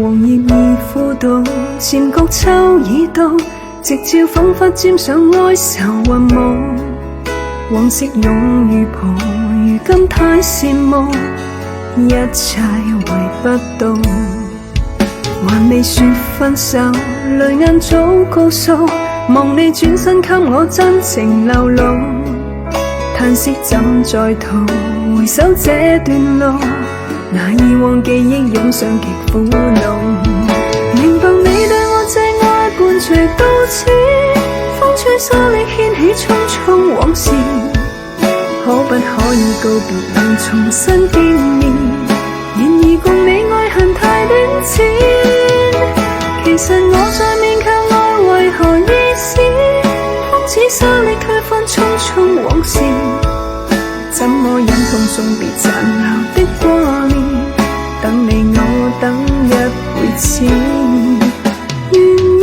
黃葉已枯倒，漸覺秋已到，夕照彷彿沾上哀愁雲霧。往昔勇如袍，如今太羨慕，一切回不到。還未說分手，淚眼早告訴，望你轉身給我真情流露。嘆息怎在逃，回首這段路，那以往記憶湧上極苦惱。明白你對我這愛伴隨到此，風吹沙礫掀起匆匆往事，可不可以告別能重新見面？然而共你愛恨太短淺，其實我在勉強愛為何意思？風似沙礫推翻匆匆往事，怎麼忍痛送別殘留的掛念？等你我等一輩子，願意。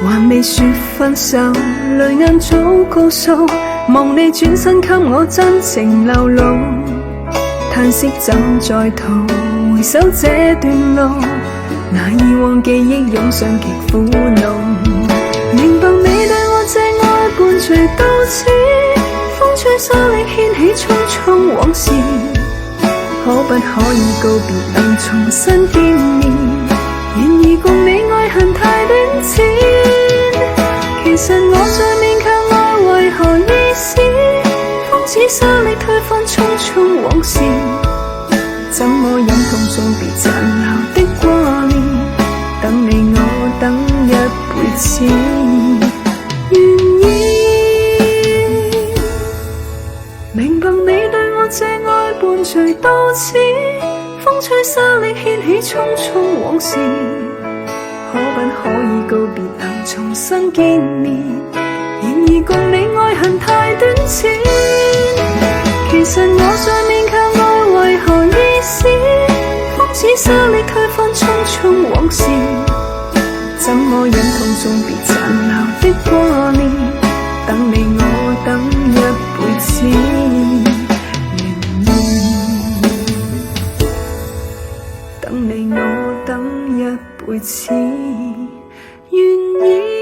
還未說分手，淚眼早告訴，望你轉身給我真情流露。嘆息怎在逃，回首這段路，那以往記憶湧上極苦惱。明白你對我這愛伴隨到此，風吹沙礫掀起匆匆往事，可不可以告別能重新見面？然而共你愛恨太短淺，其實我在勉強愛為何意思？風似沙礫推翻匆匆往事，怎麼忍痛送別殘留的掛念？等你我等一輩子，願意。明白你對我這愛伴隨到此，風吹沙礫掀起匆匆往事，可不可以告別能重新見面？然而共你愛恨太短淺，其實我在勉強愛為何意思？風似沙礫推翻匆匆往事，怎麼忍痛送別殘留的掛念？等你我等一輩子，願意。等你我等一輩子，願意。